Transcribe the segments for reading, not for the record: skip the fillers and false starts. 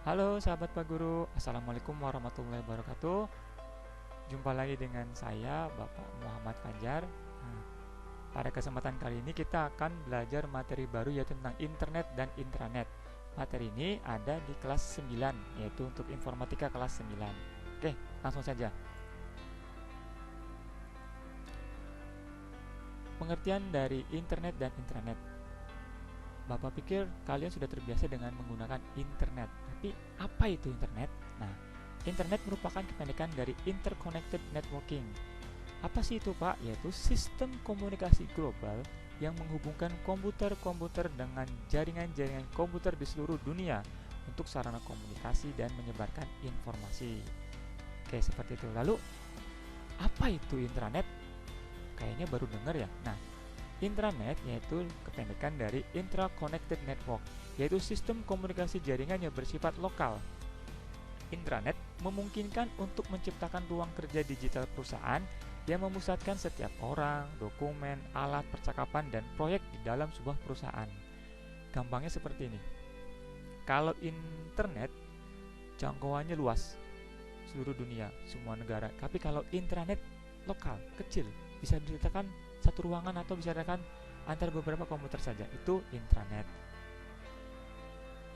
Halo sahabat Pak Guru, Assalamualaikum warahmatullahi wabarakatuh. Jumpa lagi dengan saya, Bapak Muhammad Fajar. Nah, pada kesempatan kali ini kita akan belajar materi baru yaitu tentang internet dan intranet. Materi ini ada di kelas 9, yaitu untuk informatika kelas 9. Oke, langsung saja. Pengertian dari internet dan intranet. Bapak pikir kalian sudah terbiasa dengan menggunakan internet. Tapi apa itu internet? Nah, internet merupakan kependekan dari interconnected networking. Apa sih itu, Pak? Yaitu sistem komunikasi global yang menghubungkan komputer-komputer dengan jaringan-jaringan komputer di seluruh dunia untuk sarana komunikasi dan menyebarkan informasi. Oke, seperti itu. Lalu, apa itu intranet? Kayaknya baru dengar ya. Nah, intranet yaitu kependekan dari Intra-Connected Network, yaitu sistem komunikasi jaringan yang bersifat lokal. Intranet memungkinkan untuk menciptakan ruang kerja digital perusahaan yang memusatkan setiap orang, dokumen, alat percakapan, dan proyek di dalam sebuah perusahaan. Gampangnya seperti ini. Kalau internet, jangkauannya luas, seluruh dunia, semua negara. Tapi kalau intranet, lokal, kecil, bisa diletakkan satu ruangan atau bisa diletakkan antar beberapa komputer saja. Itu intranet.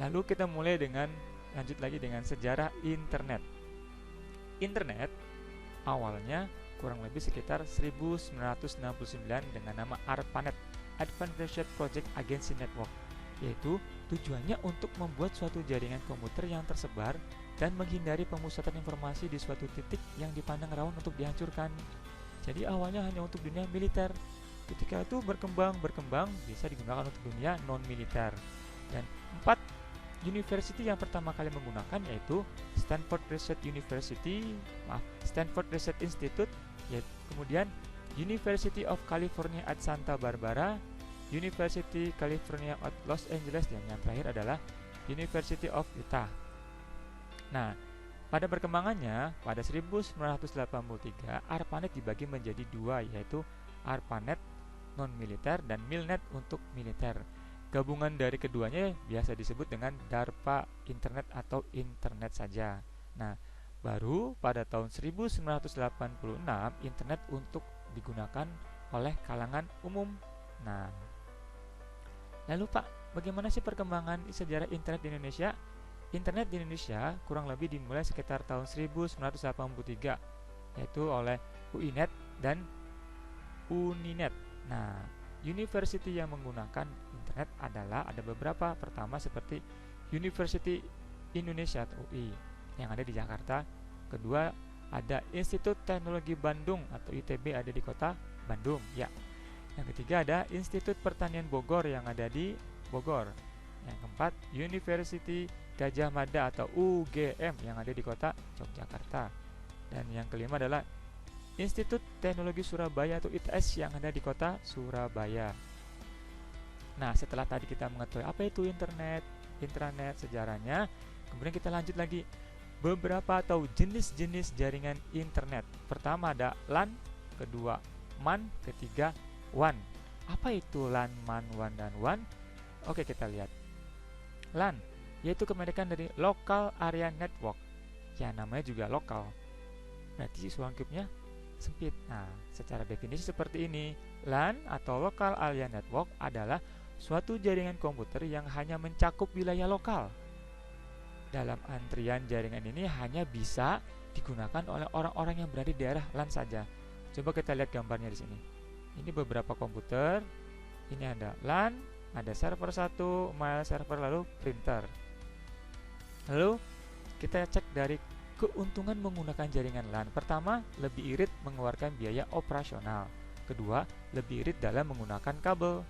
Lalu kita mulai dengan lanjut lagi dengan sejarah internet. Internet awalnya kurang lebih sekitar 1969 dengan nama ARPANET, Advanced Research Project Agency Network, yaitu tujuannya untuk membuat suatu jaringan komputer yang tersebar dan menghindari pemusatan informasi di suatu titik yang dipandang rawan untuk dihancurkan. Jadi awalnya hanya untuk dunia militer. Ketika itu berkembang bisa digunakan untuk dunia non militer. Dan 4 university yang pertama kali menggunakan yaitu Stanford Research Institute, yaitu kemudian University of California at Santa Barbara, University California at Los Angeles, dan yang terakhir adalah University of Utah. Nah, pada perkembangannya, pada 1983, ARPANET dibagi menjadi dua, yaitu ARPANET non-militer dan MILNET untuk militer. Gabungan dari keduanya biasa disebut dengan DARPA Internet atau Internet saja. Nah, baru pada tahun 1986 Internet untuk digunakan oleh kalangan umum. Nah, lalu Pak, bagaimana sih perkembangan sejarah Internet di Indonesia? Internet di Indonesia kurang lebih dimulai sekitar tahun 1983, yaitu oleh UINET dan UNINET. Nah, university yang menggunakan internet adalah ada beberapa. Pertama seperti University Indonesia atau UI yang ada di Jakarta. Kedua ada Institut Teknologi Bandung atau ITB ada di kota Bandung. Ya. Yang ketiga ada Institut Pertanian Bogor yang ada di Bogor. Yang keempat University Gajah Mada atau UGM yang ada di kota Yogyakarta. Dan yang kelima adalah Institut Teknologi Surabaya atau ITS yang ada di kota Surabaya. Nah, setelah tadi kita mengetahui apa itu internet, intranet, sejarahnya, kemudian kita lanjut lagi beberapa atau jenis-jenis jaringan internet. Pertama ada LAN, kedua MAN, ketiga WAN. Apa itu LAN, MAN, WAN, dan WAN? Oke, kita lihat. LAN yaitu kependekan dari Local Area Network. Ya, namanya juga lokal. Berarti lingkupnya sempit. Nah, secara definisi seperti ini. LAN atau Local Area Network adalah suatu jaringan komputer yang hanya mencakup wilayah lokal. Dalam antrian jaringan ini hanya bisa digunakan oleh orang-orang yang berada di daerah LAN saja. Coba kita lihat gambarnya di sini. Ini beberapa komputer. Ini ada LAN, ada server 1, mail server, lalu printer. Lalu kita cek dari keuntungan menggunakan jaringan LAN. Pertama, lebih irit mengeluarkan biaya operasional. Kedua, lebih irit dalam menggunakan kabel.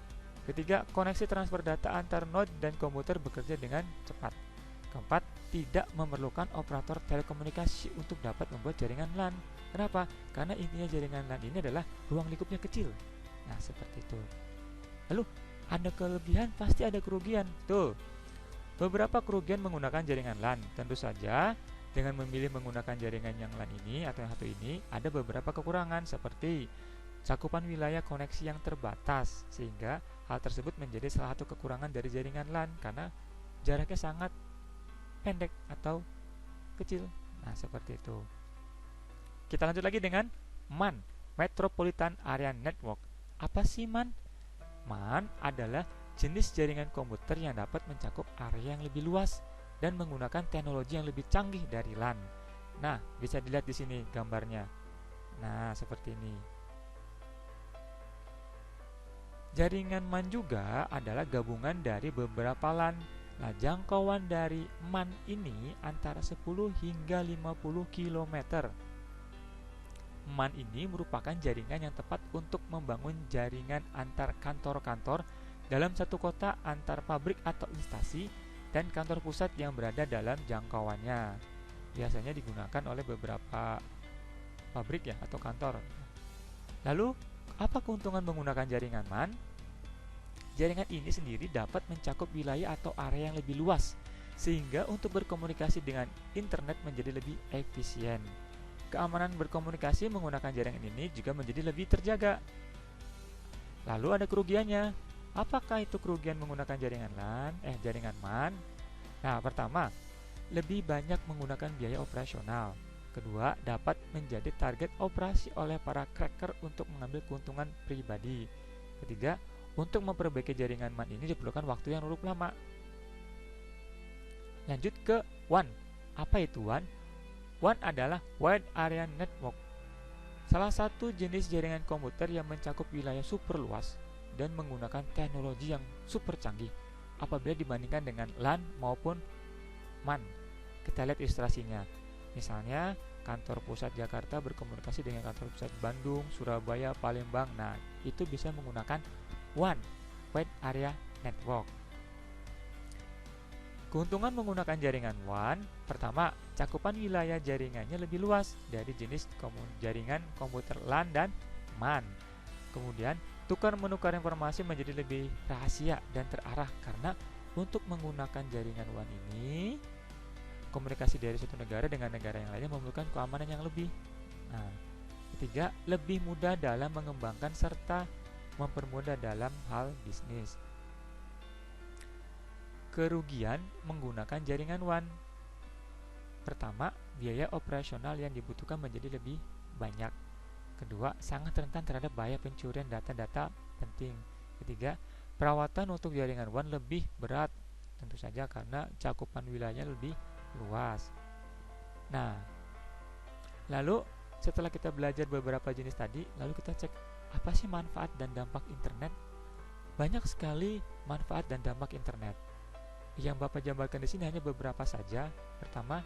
Ketiga, koneksi transfer data antar node dan komputer bekerja dengan cepat. Keempat, tidak memerlukan operator telekomunikasi untuk dapat membuat jaringan LAN. Kenapa? Karena intinya jaringan LAN ini adalah ruang lingkupnya kecil. Nah, seperti itu. Lalu, ada kelebihan, pasti ada kerugian. Tuh, beberapa kerugian menggunakan jaringan LAN. Tentu saja, dengan memilih menggunakan jaringan yang LAN ini atau yang satu ini, ada beberapa kekurangan seperti cakupan wilayah koneksi yang terbatas, sehingga hal tersebut menjadi salah satu kekurangan dari jaringan LAN karena jaraknya sangat pendek atau kecil. Nah, seperti itu. Kita lanjut lagi dengan MAN, Metropolitan Area Network. Apa sih MAN? MAN adalah jenis jaringan komputer yang dapat mencakup area yang lebih luas dan menggunakan teknologi yang lebih canggih dari LAN. Nah, bisa dilihat di sini gambarnya. Nah, seperti ini. Jaringan MAN juga adalah gabungan dari beberapa LAN. Nah, jangkauan dari MAN ini antara 10 hingga 50 km. MAN ini merupakan jaringan yang tepat untuk membangun jaringan antar kantor-kantor dalam satu kota, antar pabrik atau instansi, dan kantor pusat yang berada dalam jangkauannya. Biasanya digunakan oleh beberapa pabrik ya atau kantor. Lalu, apa keuntungan menggunakan jaringan MAN? Jaringan ini sendiri dapat mencakup wilayah atau area yang lebih luas, sehingga untuk berkomunikasi dengan internet menjadi lebih efisien. Keamanan berkomunikasi menggunakan jaringan ini juga menjadi lebih terjaga. Lalu ada kerugiannya. Apakah itu kerugian menggunakan jaringan MAN? Nah, pertama, lebih banyak menggunakan biaya operasional. Kedua, dapat menjadi target operasi oleh para cracker untuk mengambil keuntungan pribadi. Ketiga, untuk memperbaiki jaringan MAN ini diperlukan waktu yang cukup lama. Lanjut ke WAN. Apa itu WAN? WAN adalah Wide Area Network, salah satu jenis jaringan komputer yang mencakup wilayah super luas dan menggunakan teknologi yang super canggih apabila dibandingkan dengan LAN maupun MAN. Kita lihat ilustrasinya. Misalnya, kantor pusat Jakarta berkomunikasi dengan kantor pusat Bandung, Surabaya, Palembang. Nah, itu bisa menggunakan WAN, Wide Area Network. Keuntungan menggunakan jaringan WAN, pertama, cakupan wilayah jaringannya lebih luas dari jenis jaringan komputer LAN dan MAN. Kemudian, tukar-menukar informasi menjadi lebih rahasia dan terarah karena untuk menggunakan jaringan WAN ini, komunikasi dari suatu negara dengan negara yang lainnya memerlukan keamanan yang lebih. Nah, ketiga, lebih mudah dalam mengembangkan serta mempermudah dalam hal bisnis. Kerugian menggunakan jaringan WAN. Pertama, biaya operasional yang dibutuhkan menjadi lebih banyak. Kedua, sangat rentan terhadap bahaya pencurian data-data penting. Ketiga, perawatan untuk jaringan WAN lebih berat, tentu saja karena cakupan wilayahnya lebih luas. Nah, lalu setelah kita belajar beberapa jenis tadi, lalu kita cek apa sih manfaat dan dampak internet? Banyak sekali manfaat dan dampak internet. Yang Bapak jabarkan di sini hanya beberapa saja. Pertama,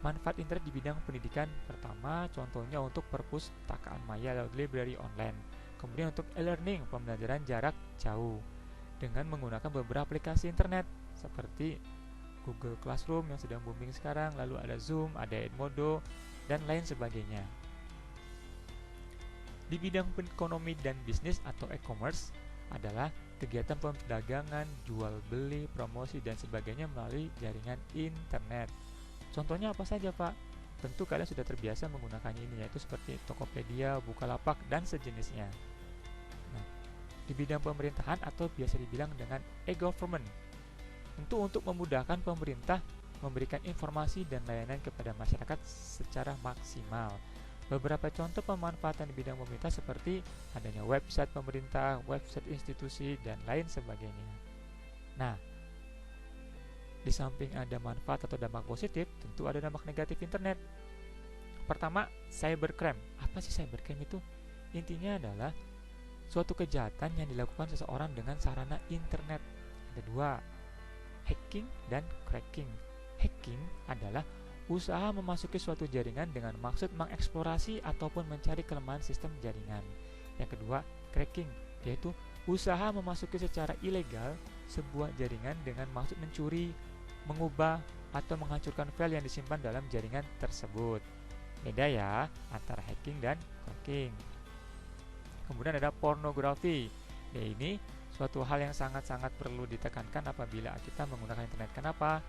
manfaat internet di bidang pendidikan. Pertama, contohnya untuk perpustakaan maya atau library online. Kemudian untuk e-learning, pembelajaran jarak jauh dengan menggunakan beberapa aplikasi internet seperti Google Classroom yang sedang booming sekarang, lalu ada Zoom, ada Edmodo, dan lain sebagainya. Di bidang ekonomi dan bisnis atau e-commerce adalah kegiatan perdagangan, jual beli, promosi, dan sebagainya melalui jaringan internet. Contohnya apa saja, Pak? Tentu kalian sudah terbiasa menggunakannya ini, yaitu seperti Tokopedia, Bukalapak, dan sejenisnya. Nah, di bidang pemerintahan atau biasa dibilang dengan e-government, tentu untuk memudahkan pemerintah memberikan informasi dan layanan kepada masyarakat secara maksimal. Beberapa contoh pemanfaatan di bidang pemerintah seperti adanya website pemerintah, website institusi, dan lain sebagainya. Nah, di samping ada manfaat atau dampak positif, tentu ada dampak negatif internet. Pertama, cybercrime. Apa sih cybercrime itu? Intinya adalah suatu kejahatan yang dilakukan seseorang dengan sarana internet. Ada dua, hacking dan cracking. Hacking adalah usaha memasuki suatu jaringan dengan maksud mengeksplorasi ataupun mencari kelemahan sistem jaringan. Yang kedua, cracking, yaitu usaha memasuki secara ilegal sebuah jaringan dengan maksud mencuri, mengubah, atau menghancurkan file yang disimpan dalam jaringan tersebut. Beda ya antara hacking dan cracking. Kemudian ada pornografi. Ya, ini suatu hal yang sangat-sangat perlu ditekankan apabila kita menggunakan internet. Kenapa?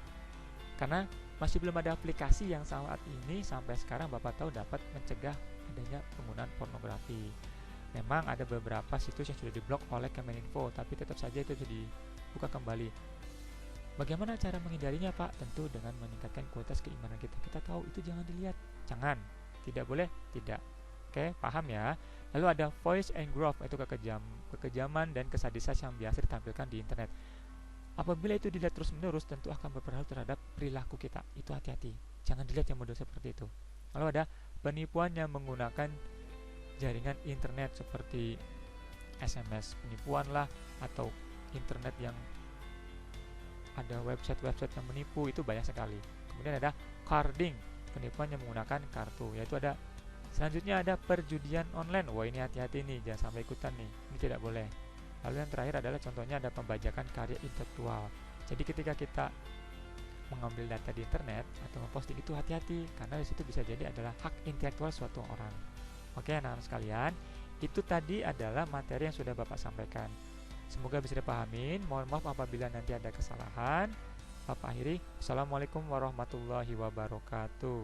Karena masih belum ada aplikasi yang saat ini sampai sekarang Bapak tahu dapat mencegah adanya penggunaan pornografi. Memang ada beberapa situs yang sudah diblok oleh Kemeninfo, tapi tetap saja itu bisa dibuka kembali. Bagaimana cara menghindarinya, Pak? Tentu dengan meningkatkan kualitas keimanan kita. Kita tahu itu jangan dilihat, jangan, tidak boleh, tidak. Oke, paham ya? Lalu ada voice and growth, itu kekejaman dan kesadisan yang biasa ditampilkan di internet. Apabila itu dilihat terus-menerus, tentu akan berpengaruh terhadap perilaku kita. Itu hati-hati, jangan dilihat yang model seperti itu. Lalu ada penipuan yang menggunakan jaringan internet seperti SMS penipuan lah, atau internet yang ada website-website yang menipu, itu banyak sekali. Kemudian ada carding, penipuan yang menggunakan kartu, yaitu ada selanjutnya ada perjudian online. Wah, ini hati-hati nih, jangan sampai ikutan nih, ini tidak boleh. Lalu yang terakhir adalah contohnya ada pembajakan karya intelektual. Jadi ketika kita mengambil data di internet atau memposting itu hati-hati, karena disitu bisa jadi adalah hak intelektual suatu orang. Oke anak-anak sekalian, itu tadi adalah materi yang sudah Bapak sampaikan. Semoga bisa dipahamin. Mohon maaf apabila nanti ada kesalahan. Bapak akhiri. Assalamualaikum warahmatullahi wabarakatuh.